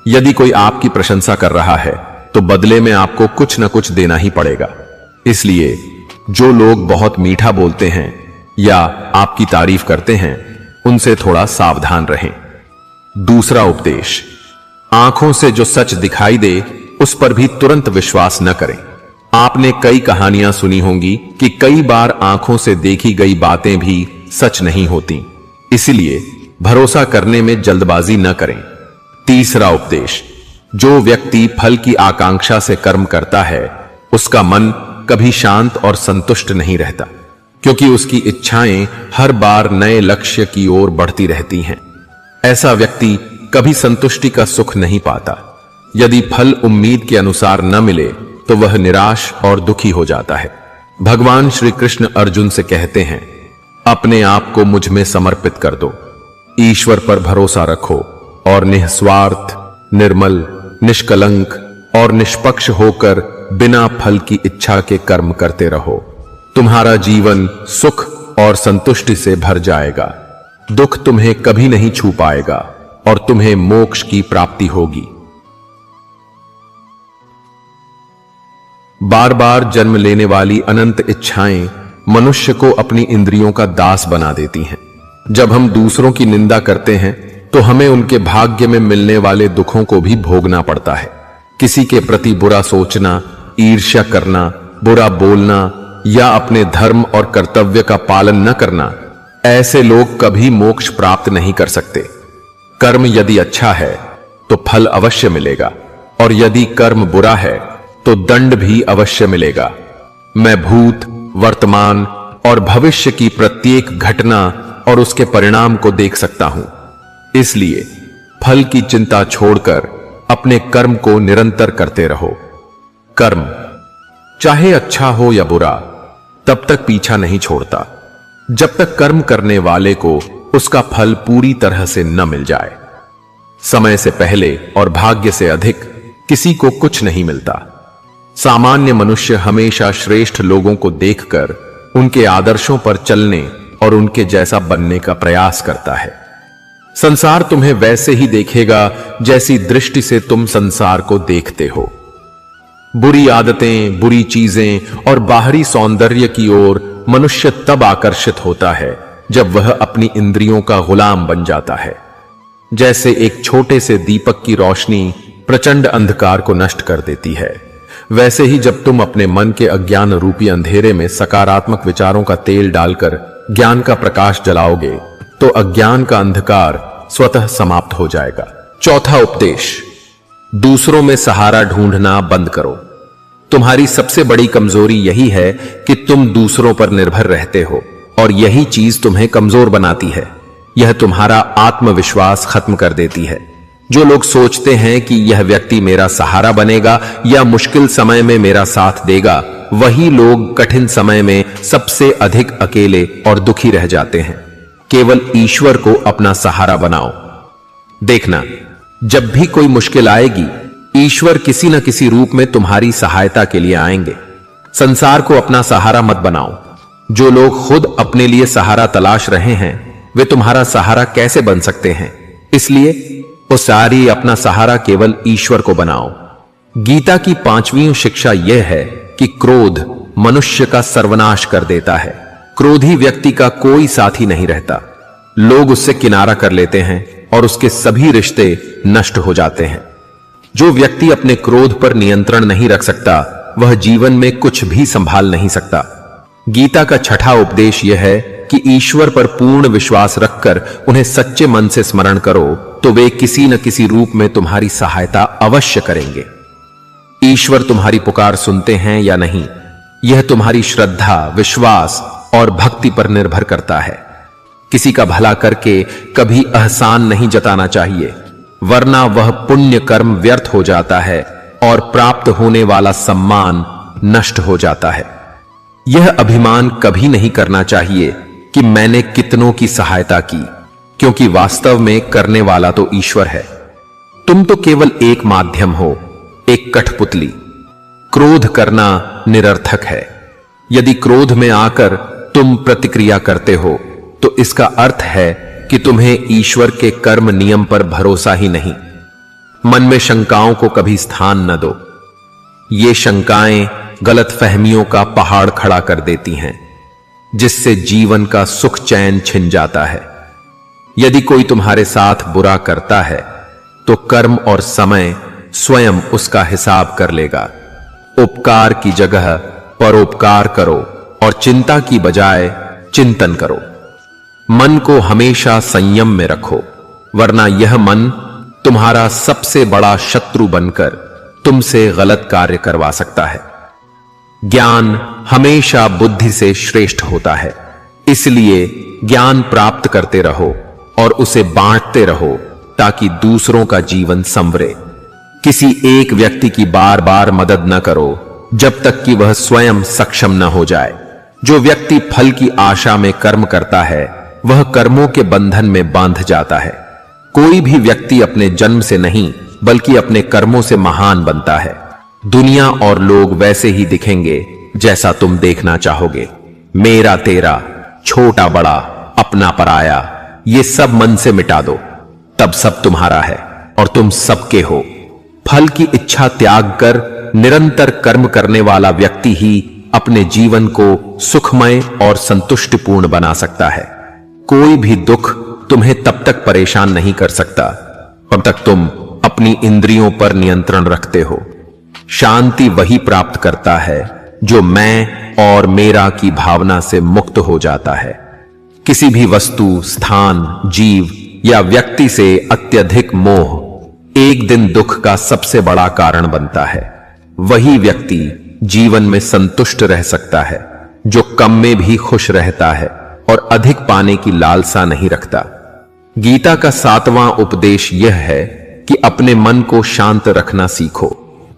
यदि कोई आपकी प्रशंसा कर रहा है तो बदले में आपको कुछ न कुछ देना ही पड़ेगा। इसलिए जो लोग बहुत मीठा बोलते हैं या आपकी तारीफ करते हैं, उनसे थोड़ा सावधान रहें। दूसरा उपदेश। आंखों से जो सच दिखाई दे उस पर भी तुरंत विश्वास न करें। आपने कई कहानियां सुनी होंगी कि कई बार आंखों से देखी गई बातें भी सच नहीं होती, इसलिए भरोसा करने में जल्दबाजी न करें। तीसरा उपदेश। जो व्यक्ति फल की आकांक्षा से कर्म करता है, उसका मन कभी शांत और संतुष्ट नहीं रहता, क्योंकि उसकी इच्छाएं हर बार नए लक्ष्य की ओर बढ़ती रहती हैं। ऐसा व्यक्ति कभी संतुष्टि का सुख नहीं पाता। यदि फल उम्मीद के अनुसार न मिले तो वह निराश और दुखी हो जाता है। भगवान श्री कृष्ण अर्जुन से कहते हैं, अपने आप को मुझ में समर्पित कर दो, ईश्वर पर भरोसा रखो और निस्वार्थ, निर्मल, निष्कलंक और निष्पक्ष होकर बिना फल की इच्छा के कर्म करते रहो। तुम्हारा जीवन सुख और संतुष्टि से भर जाएगा। दुख तुम्हें कभी नहीं छू पाएगा और तुम्हें मोक्ष की प्राप्ति होगी। बार बार जन्म लेने वाली अनंत इच्छाएं मनुष्य को अपनी इंद्रियों का दास बना देती हैं। जब हम दूसरों की निंदा करते हैं तो हमें उनके भाग्य में मिलने वाले दुखों को भी भोगना पड़ता है। किसी के प्रति बुरा सोचना, ईर्ष्या करना, बुरा बोलना या अपने धर्म और कर्तव्य का पालन न करना, ऐसे लोग कभी मोक्ष प्राप्त नहीं कर सकते। कर्म यदि अच्छा है तो फल अवश्य मिलेगा और यदि कर्म बुरा है तो दंड भी अवश्य मिलेगा। मैं भूत, वर्तमान और भविष्य की प्रत्येक घटना और उसके परिणाम को देख सकता हूं। इसलिए फल की चिंता छोड़कर अपने कर्म को निरंतर करते रहो। कर्म चाहे अच्छा हो या बुरा तब तक पीछा नहीं छोड़ता जब तक कर्म करने वाले को उसका फल पूरी तरह से न मिल जाए। समय से पहले और भाग्य से अधिक किसी को कुछ नहीं मिलता। सामान्य मनुष्य हमेशा श्रेष्ठ लोगों को देखकर उनके आदर्शों पर चलने और उनके जैसा बनने का प्रयास करता है। संसार तुम्हें वैसे ही देखेगा जैसी दृष्टि से तुम संसार को देखते हो। बुरी आदतें, बुरी चीजें और बाहरी सौंदर्य की ओर मनुष्य तब आकर्षित होता है जब वह अपनी इंद्रियों का गुलाम बन जाता है। जैसे एक छोटे से दीपक की रोशनी प्रचंड अंधकार को नष्ट कर देती है, वैसे ही जब तुम अपने मन के अज्ञान रूपी अंधेरे में सकारात्मक विचारों का तेल डालकर ज्ञान का प्रकाश जलाओगे तो अज्ञान का अंधकार स्वतः समाप्त हो जाएगा। चौथा उपदेश, दूसरों में सहारा ढूंढना बंद करो। तुम्हारी सबसे बड़ी कमजोरी यही है कि तुम दूसरों पर निर्भर रहते हो और यही चीज तुम्हें कमजोर बनाती है। यह तुम्हारा आत्मविश्वास खत्म कर देती है। जो लोग सोचते हैं कि यह व्यक्ति मेरा सहारा बनेगा या मुश्किल समय में मेरा साथ देगा, वही लोग कठिन समय में सबसे अधिक अकेले और दुखी रह जाते हैं। केवल ईश्वर को अपना सहारा बनाओ। देखना, जब भी कोई मुश्किल आएगी, ईश्वर किसी न किसी रूप में तुम्हारी सहायता के लिए आएंगे। संसार को अपना सहारा मत बनाओ। जो लोग खुद अपने लिए सहारा तलाश रहे हैं, वे तुम्हारा सहारा कैसे बन सकते हैं? इसलिए वो सारी अपना सहारा केवल ईश्वर को बनाओ। गीता की 5वीं शिक्षा यह है कि क्रोध मनुष्य का सर्वनाश कर देता है। क्रोधी व्यक्ति का कोई साथी नहीं रहता। लोग उससे किनारा कर लेते हैं और उसके सभी रिश्ते नष्ट हो जाते हैं। जो व्यक्ति अपने क्रोध पर नियंत्रण नहीं रख सकता, वह जीवन में कुछ भी संभाल नहीं सकता। गीता का छठा उपदेश यह है कि ईश्वर पर पूर्ण विश्वास रखकर उन्हें सच्चे मन से स्मरण करो तो वे किसी न किसी रूप में तुम्हारी सहायता अवश्य करेंगे। ईश्वर तुम्हारी पुकार सुनते हैं या नहीं, यह तुम्हारी श्रद्धा, विश्वास और भक्ति पर निर्भर करता है। किसी का भला करके कभी एहसान नहीं जताना चाहिए, वरना वह पुण्य कर्म व्यर्थ हो जाता है और प्राप्त होने वाला सम्मान नष्ट हो जाता है। यह अभिमान कभी नहीं करना चाहिए कि मैंने कितनों की सहायता की, क्योंकि वास्तव में करने वाला तो ईश्वर है। तुम तो केवल एक माध्यम हो, एक कठपुतली। क्रोध करना निरर्थक है। यदि क्रोध में आकर तुम प्रतिक्रिया करते हो तो इसका अर्थ है कि तुम्हें ईश्वर के कर्म नियम पर भरोसा ही नहीं। मन में शंकाओं को कभी स्थान न दो। ये शंकाएं गलतफहमियों का पहाड़ खड़ा कर देती हैं, जिससे जीवन का सुख चैन छिन जाता है। यदि कोई तुम्हारे साथ बुरा करता है तो कर्म और समय स्वयं उसका हिसाब कर लेगा। उपकार की जगह परोपकार करो और चिंता की बजाय चिंतन करो। मन को हमेशा संयम में रखो, वरना यह मन तुम्हारा सबसे बड़ा शत्रु बनकर तुमसे गलत कार्य करवा सकता है। ज्ञान हमेशा बुद्धि से श्रेष्ठ होता है, इसलिए ज्ञान प्राप्त करते रहो और उसे बांटते रहो ताकि दूसरों का जीवन संवरे। किसी एक व्यक्ति की बार बार मदद न करो जब तक कि वह स्वयं सक्षम न हो जाए। जो व्यक्ति फल की आशा में कर्म करता है, वह कर्मों के बंधन में बांध जाता है। कोई भी व्यक्ति अपने जन्म से नहीं बल्कि अपने कर्मों से महान बनता है। दुनिया और लोग वैसे ही दिखेंगे जैसा तुम देखना चाहोगे। मेरा तेरा, छोटा बड़ा, अपना पराया, ये सब मन से मिटा दो, तब सब तुम्हारा है और तुम सबके हो। फल की इच्छा त्याग कर निरंतर कर्म करने वाला व्यक्ति ही अपने जीवन को सुखमय और संतुष्टिपूर्ण बना सकता है। कोई भी दुख तुम्हें तब तक परेशान नहीं कर सकता जब तक तुम अपनी इंद्रियों पर नियंत्रण रखते हो। शांति वही प्राप्त करता है जो मैं और मेरा की भावना से मुक्त हो जाता है। किसी भी वस्तु, स्थान, जीव या व्यक्ति से अत्यधिक मोह एक दिन दुख का सबसे बड़ा कारण बनता है। वही व्यक्ति जीवन में संतुष्ट रह सकता है जो कम में भी खुश रहता है और अधिक पाने की लालसा नहीं रखता। गीता का 7वां उपदेश यह है कि अपने मन को शांत रखना सीखो।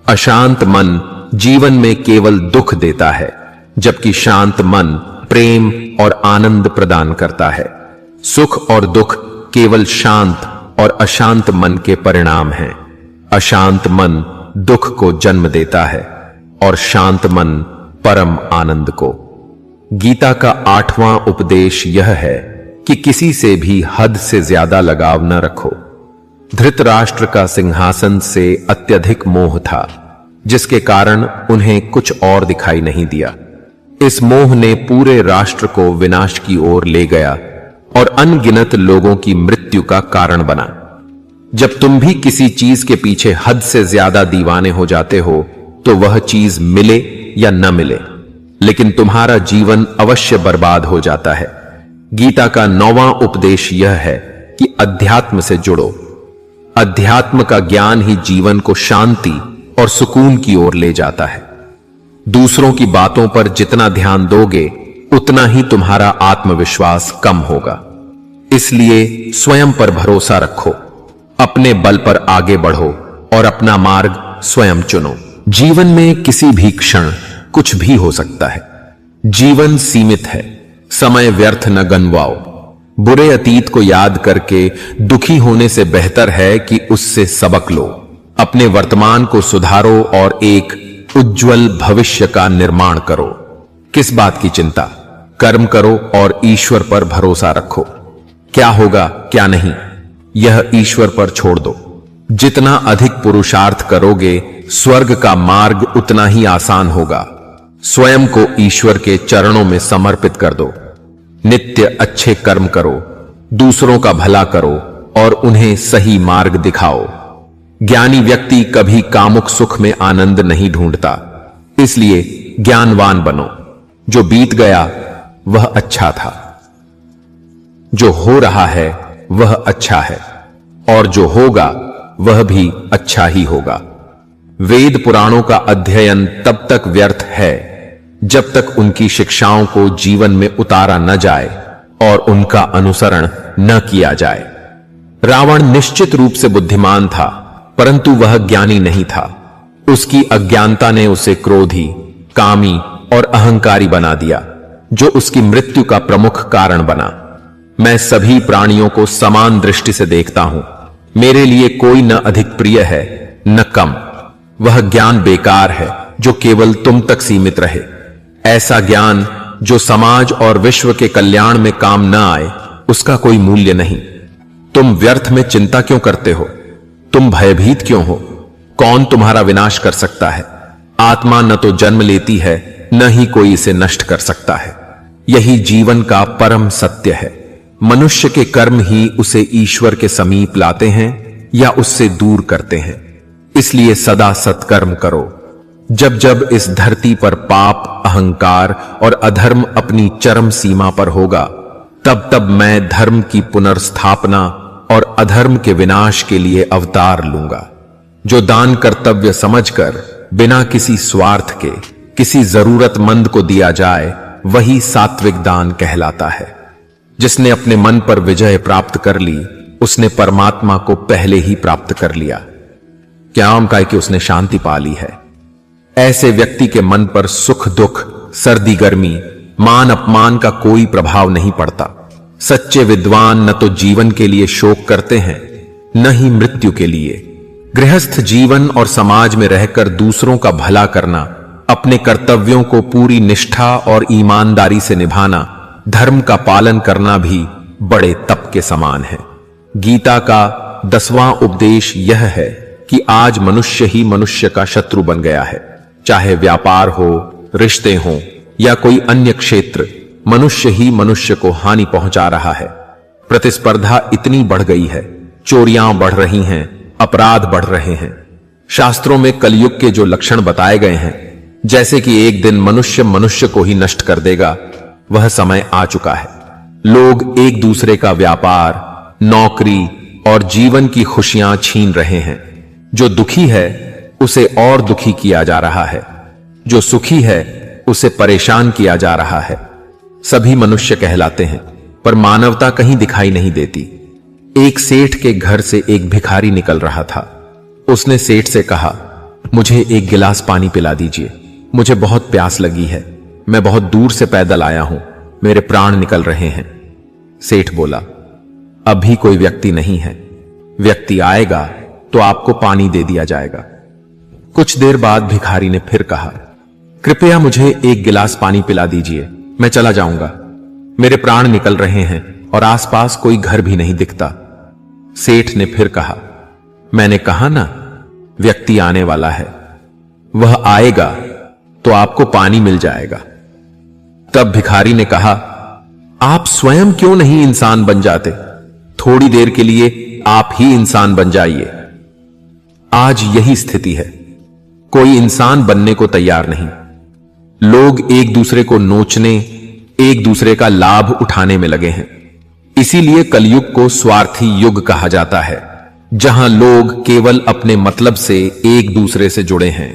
अशांत मन जीवन में केवल दुख देता है, जबकि शांत मन प्रेम और आनंद प्रदान करता है। सुख और दुख केवल शांत और अशांत मन के परिणाम हैं। अशांत मन दुख को जन्म देता है और शांत मन परम आनंद को। गीता का 8वां उपदेश यह है कि किसी से भी हद से ज्यादा लगाव न रखो। धृतराष्ट्र का सिंहासन से अत्यधिक मोह था, जिसके कारण उन्हें कुछ और दिखाई नहीं दिया। इस मोह ने पूरे राष्ट्र को विनाश की ओर ले गया और अनगिनत लोगों की मृत्यु का कारण बना। जब तुम भी किसी चीज के पीछे हद से ज्यादा दीवाने हो जाते हो तो वह चीज मिले या न मिले, लेकिन तुम्हारा जीवन अवश्य बर्बाद हो जाता है। गीता का 9वां उपदेश यह है कि अध्यात्म से जुड़ो। अध्यात्म का ज्ञान ही जीवन को शांति और सुकून की ओर ले जाता है। दूसरों की बातों पर जितना ध्यान दोगे उतना ही तुम्हारा आत्मविश्वास कम होगा। इसलिए स्वयं पर भरोसा रखो, अपने बल पर आगे बढ़ो और अपना मार्ग स्वयं चुनो। जीवन में किसी भी क्षण कुछ भी हो सकता है। जीवन सीमित है, समय व्यर्थ न गंवाओ। बुरे अतीत को याद करके दुखी होने से बेहतर है कि उससे सबक लो। अपने वर्तमान को सुधारो और एक उज्जवल भविष्य का निर्माण करो। किस बात की चिंता? कर्म करो और ईश्वर पर भरोसा रखो। क्या होगा क्या नहीं, यह ईश्वर पर छोड़ दो। जितना अधिक पुरुषार्थ करोगे, स्वर्ग का मार्ग उतना ही आसान होगा। स्वयं को ईश्वर के चरणों में समर्पित कर दो। नित्य अच्छे कर्म करो, दूसरों का भला करो और उन्हें सही मार्ग दिखाओ। ज्ञानी व्यक्ति कभी कामुक सुख में आनंद नहीं ढूंढता, इसलिए ज्ञानवान बनो। जो बीत गया वह अच्छा था, जो हो रहा है वह अच्छा है और जो होगा वह भी अच्छा ही होगा। वेद पुराणों का अध्ययन तब तक व्यर्थ है जब तक उनकी शिक्षाओं को जीवन में उतारा न जाए और उनका अनुसरण न किया जाए। रावण निश्चित रूप से बुद्धिमान था, परंतु वह ज्ञानी नहीं था। उसकी अज्ञानता ने उसे क्रोधी, कामी और अहंकारी बना दिया, जो उसकी मृत्यु का प्रमुख कारण बना। मैं सभी प्राणियों को समान दृष्टि से देखता हूं। मेरे लिए कोई न अधिक प्रिय है न कम। वह ज्ञान बेकार है जो केवल तुम तक सीमित रहे। ऐसा ज्ञान जो समाज और विश्व के कल्याण में काम न आए, उसका कोई मूल्य नहीं। तुम व्यर्थ में चिंता क्यों करते हो? तुम भयभीत क्यों हो? कौन तुम्हारा विनाश कर सकता है? आत्मा न तो जन्म लेती है, न ही कोई इसे नष्ट कर सकता है। यही जीवन का परम सत्य है। मनुष्य के कर्म ही उसे ईश्वर के समीप लाते हैं या उससे दूर करते हैं। इसलिए सदा सत्कर्म करो। जब जब इस धरती पर पाप, अहंकार और अधर्म अपनी चरम सीमा पर होगा, तब तब मैं धर्म की पुनर्स्थापना और अधर्म के विनाश के लिए अवतार लूंगा। जो दान कर्तव्य समझकर बिना किसी स्वार्थ के किसी जरूरतमंद को दिया जाए, वही सात्विक दान कहलाता है। जिसने अपने मन पर विजय प्राप्त कर ली, उसने परमात्मा को पहले ही प्राप्त कर लिया। क्या हम कहे कि उसने शांति पा ली है। ऐसे व्यक्ति के मन पर सुख दुख, सर्दी गर्मी, मान अपमान का कोई प्रभाव नहीं पड़ता। सच्चे विद्वान न तो जीवन के लिए शोक करते हैं, न ही मृत्यु के लिए। गृहस्थ जीवन और समाज में रहकर दूसरों का भला करना अपने कर्तव्यों को पूरी निष्ठा और ईमानदारी से निभाना, धर्म का पालन करना भी बड़े तप के समान है। गीता का 10वां उपदेश यह है कि आज मनुष्य ही मनुष्य का शत्रु बन गया है। चाहे व्यापार हो, रिश्ते हो या कोई अन्य क्षेत्र, मनुष्य ही मनुष्य को हानि पहुंचा रहा है। प्रतिस्पर्धा इतनी बढ़ गई है, चोरियां बढ़ रही हैं, अपराध बढ़ रहे हैं। शास्त्रों में कलयुग के जो लक्षण बताए गए हैं, जैसे कि एक दिन मनुष्य मनुष्य को ही नष्ट कर देगा, वह समय आ चुका है। लोग एक दूसरे का व्यापार, नौकरी और जीवन की खुशियां छीन रहे हैं। जो दुखी है उसे और दुखी किया जा रहा है, जो सुखी है उसे परेशान किया जा रहा है। सभी मनुष्य कहलाते हैं, पर मानवता कहीं दिखाई नहीं देती। एक सेठ के घर से एक भिखारी निकल रहा था। उसने सेठ से कहा, मुझे एक गिलास पानी पिला दीजिए, मुझे बहुत प्यास लगी है, मैं बहुत दूर से पैदल आया हूं, मेरे प्राण निकल रहे हैं। सेठ बोला, अभी कोई व्यक्ति नहीं है, व्यक्ति आएगा तो आपको पानी दे दिया जाएगा। कुछ देर बाद भिखारी ने फिर कहा, कृपया मुझे एक गिलास पानी पिला दीजिए, मैं चला जाऊंगा, मेरे प्राण निकल रहे हैं और आसपास कोई घर भी नहीं दिखता। सेठ ने फिर कहा, मैंने कहा ना, व्यक्ति आने वाला है, वह आएगा तो आपको पानी मिल जाएगा। तब भिखारी ने कहा, आप स्वयं क्यों नहीं इंसान बन जाते? थोड़ी देर के लिए आप ही इंसान बन जाइए। आज यही स्थिति है, कोई इंसान बनने को तैयार नहीं। लोग एक दूसरे को नोचने, एक दूसरे का लाभ उठाने में लगे हैं। इसीलिए कलयुग को स्वार्थी युग कहा जाता है, जहां लोग केवल अपने मतलब से एक दूसरे से जुड़े हैं।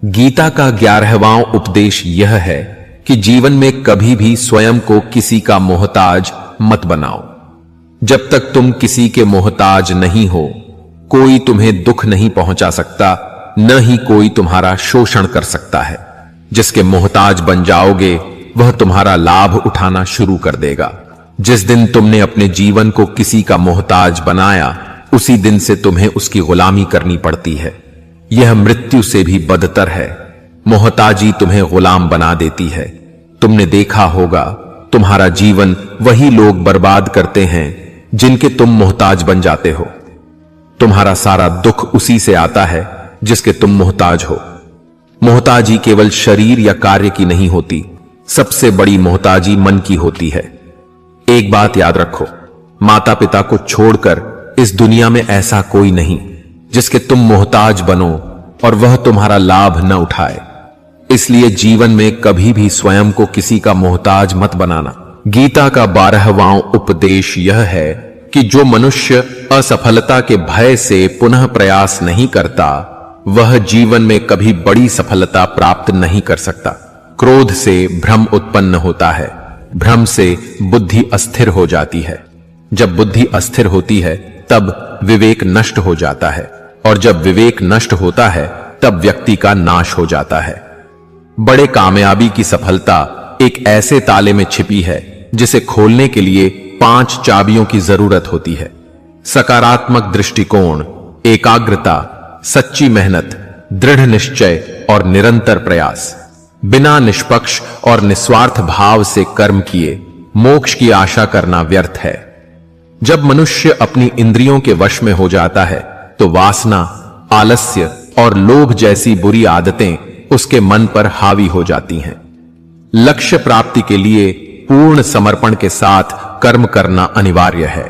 गीता का 11वां उपदेश यह है कि जीवन में कभी भी स्वयं को किसी का मोहताज मत बनाओ। जब तक तुम किसी के मोहताज नहीं हो, कोई तुम्हें दुख नहीं पहुंचा सकता, न ही कोई तुम्हारा शोषण कर सकता है। जिसके मोहताज बन जाओगे, वह तुम्हारा लाभ उठाना शुरू कर देगा। जिस दिन तुमने अपने जीवन को किसी का मोहताज बनाया, उसी दिन से तुम्हें उसकी गुलामी करनी पड़ती है। यह मृत्यु से भी बदतर है। मोहताजी तुम्हें गुलाम बना देती है। तुमने देखा होगा, तुम्हारा जीवन वही लोग बर्बाद करते हैं जिनके तुम मोहताज बन जाते हो। तुम्हारा सारा दुख उसी से आता है जिसके तुम मोहताज हो। मोहताजी केवल शरीर या कार्य की नहीं होती, सबसे बड़ी मोहताजी मन की होती है। एक बात याद रखो, माता पिता को छोड़कर इस दुनिया में ऐसा कोई नहीं जिसके तुम मोहताज बनो और वह तुम्हारा लाभ न उठाए। इसलिए जीवन में कभी भी स्वयं को किसी का मोहताज मत बनाना। गीता का 12वां उपदेश यह है कि जो मनुष्य असफलता के भय से पुनः प्रयास नहीं करता, वह जीवन में कभी बड़ी सफलता प्राप्त नहीं कर सकता। क्रोध से भ्रम उत्पन्न होता है, भ्रम से बुद्धि अस्थिर हो जाती है। जब बुद्धि अस्थिर होती है, तब विवेक नष्ट हो जाता है, और जब विवेक नष्ट होता है, तब व्यक्ति का नाश हो जाता है। बड़े कामयाबी की सफलता एक ऐसे ताले में छिपी है जिसे खोलने के लिए 5 चाबियों की जरूरत होती है। सकारात्मक दृष्टिकोण, एकाग्रता, सच्ची मेहनत, दृढ़ निश्चय और निरंतर प्रयास। बिना निष्पक्ष और निस्वार्थ भाव से कर्म किए मोक्ष की आशा करना व्यर्थ है। जब मनुष्य अपनी इंद्रियों के वश में हो जाता है, तो वासना, आलस्य और लोभ जैसी बुरी आदतें उसके मन पर हावी हो जाती हैं। लक्ष्य प्राप्ति के लिए पूर्ण समर्पण के साथ कर्म करना अनिवार्य है।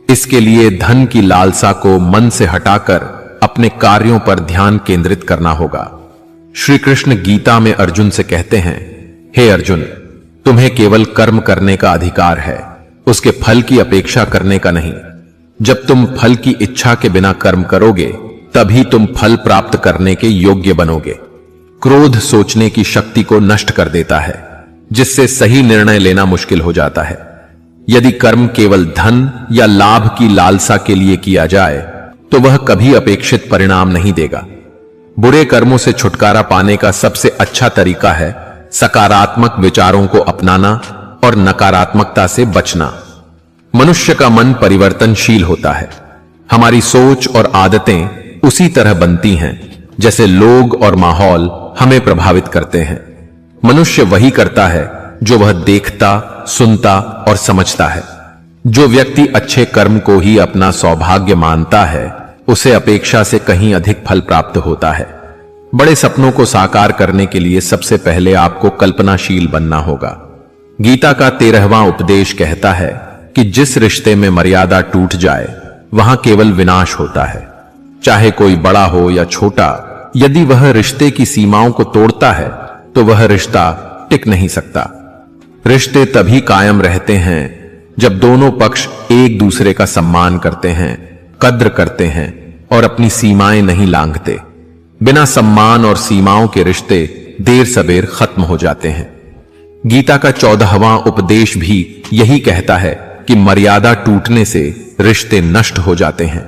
इसके लिए धन की लालसा को मन से हटाकर अपने कार्यों पर ध्यान केंद्रित करना होगा। श्री कृष्ण गीता में अर्जुन से कहते हैं, हे अर्जुन, तुम्हें केवल कर्म करने का अधिकार है, उसके फल की अपेक्षा करने का नहीं। जब तुम फल की इच्छा के बिना कर्म करोगे, तभी तुम फल प्राप्त करने के योग्य बनोगे। क्रोध सोचने की शक्ति को नष्ट कर देता है, जिससे सही निर्णय लेना मुश्किल हो जाता है। यदि कर्म केवल धन या लाभ की लालसा के लिए किया जाए, तो वह कभी अपेक्षित परिणाम नहीं देगा। बुरे कर्मों से छुटकारा पाने का सबसे अच्छा तरीका है सकारात्मक विचारों को अपनाना और नकारात्मकता से बचना। मनुष्य का मन परिवर्तनशील होता है। हमारी सोच और आदतें उसी तरह बनती हैं जैसे लोग और माहौल हमें प्रभावित करते हैं। मनुष्य वही करता है जो वह देखता, सुनता और समझता है। जो व्यक्ति अच्छे कर्म को ही अपना सौभाग्य मानता है, उसे अपेक्षा से कहीं अधिक फल प्राप्त होता है। बड़े सपनों को साकार करने के लिए सबसे पहले आपको कल्पनाशील बनना होगा। गीता का 13वां उपदेश कहता है कि जिस रिश्ते में मर्यादा टूट जाए वहां केवल विनाश होता है। चाहे कोई बड़ा हो या छोटा, यदि वह रिश्ते की सीमाओं को तोड़ता है तो वह रिश्ता टिक नहीं सकता। रिश्ते तभी कायम रहते हैं जब दोनों पक्ष एक दूसरे का सम्मान करते हैं, कद्र करते हैं और अपनी सीमाएं नहीं लांघते। बिना सम्मान और सीमाओं के रिश्ते देर सबेर खत्म हो जाते हैं। गीता का 14वां उपदेश भी यही कहता है कि मर्यादा टूटने से रिश्ते नष्ट हो जाते हैं।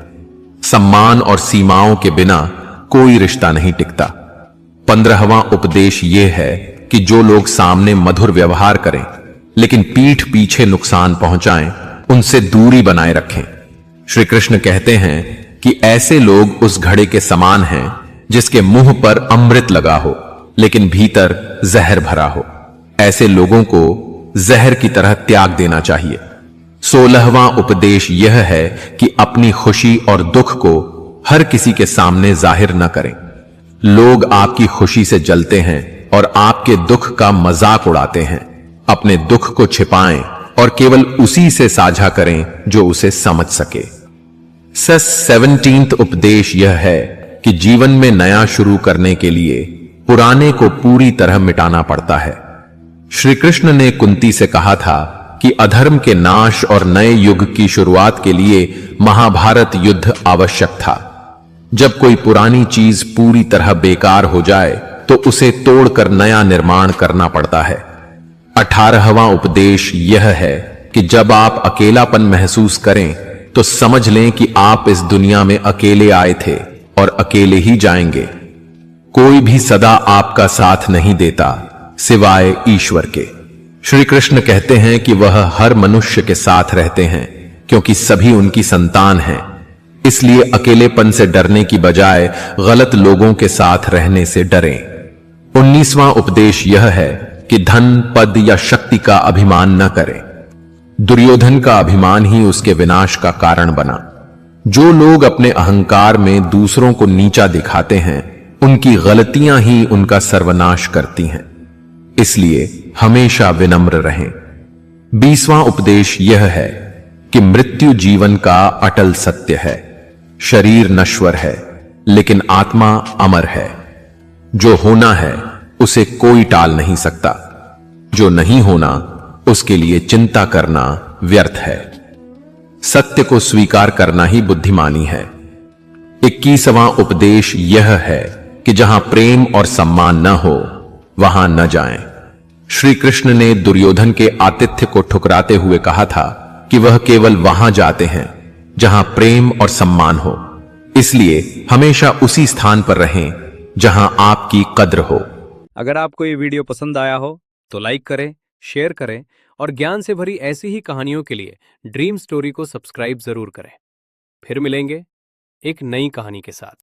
सम्मान और सीमाओं के बिना कोई रिश्ता नहीं टिकता। 15वां उपदेश यह है कि जो लोग सामने मधुर व्यवहार करें लेकिन पीठ पीछे नुकसान पहुंचाएं, उनसे दूरी बनाए रखें। श्री कृष्ण कहते हैं कि ऐसे लोग उस घड़े के समान हैं जिसके मुंह पर अमृत लगा हो लेकिन भीतर जहर भरा हो। ऐसे लोगों को जहर की तरह त्याग देना चाहिए। 16वां उपदेश यह है कि अपनी खुशी और दुख को हर किसी के सामने जाहिर न करें। लोग आपकी खुशी से जलते हैं और आपके दुख का मजाक उड़ाते हैं। अपने दुख को छिपाएं और केवल उसी से साझा करें जो उसे समझ सके। 17वां उपदेश यह है कि जीवन में नया शुरू करने के लिए पुराने को पूरी तरह मिटाना पड़ता है। श्री कृष्ण ने कुंती से कहा था कि अधर्म के नाश और नए युग की शुरुआत के लिए महाभारत युद्ध आवश्यक था। जब कोई पुरानी चीज पूरी तरह बेकार हो जाए तो उसे तोड़कर नया निर्माण करना पड़ता है। 18वां उपदेश यह है कि जब आप अकेलापन महसूस करें तो समझ लें कि आप इस दुनिया में अकेले आए थे और अकेले ही जाएंगे। कोई भी सदा आपका साथ नहीं देता सिवाय ईश्वर के। श्री कृष्ण कहते हैं कि वह हर मनुष्य के साथ रहते हैं क्योंकि सभी उनकी संतान हैं। इसलिए अकेलेपन से डरने की बजाय गलत लोगों के साथ रहने से डरें। 19वां उपदेश यह है कि धन, पद या शक्ति का अभिमान न करें। दुर्योधन का अभिमान ही उसके विनाश का कारण बना। जो लोग अपने अहंकार में दूसरों को नीचा दिखाते हैं, उनकी गलतियां ही उनका सर्वनाश करती हैं। इसलिए हमेशा विनम्र रहें। 20वां उपदेश यह है कि मृत्यु जीवन का अटल सत्य है। शरीर नश्वर है लेकिन आत्मा अमर है। जो होना है उसे कोई टाल नहीं सकता। जो नहीं होना उसके लिए चिंता करना व्यर्थ है। सत्य को स्वीकार करना ही बुद्धिमानी है। 21वां उपदेश यह है कि जहां प्रेम और सम्मान न हो वहां न जाएं। श्री कृष्ण ने दुर्योधन के आतिथ्य को ठुकराते हुए कहा था कि वह केवल वहां जाते हैं जहां प्रेम और सम्मान हो। इसलिए हमेशा उसी स्थान पर रहें जहां आपकी कद्र हो।
अगर आपको ये वीडियो पसंद आया हो तो लाइक करें, शेयर करें और ज्ञान से भरी ऐसी ही कहानियों के लिए ड्रीम स्टोरी को सब्सक्राइब जरूर करें। फिर मिलेंगे एक नई कहानी के साथ।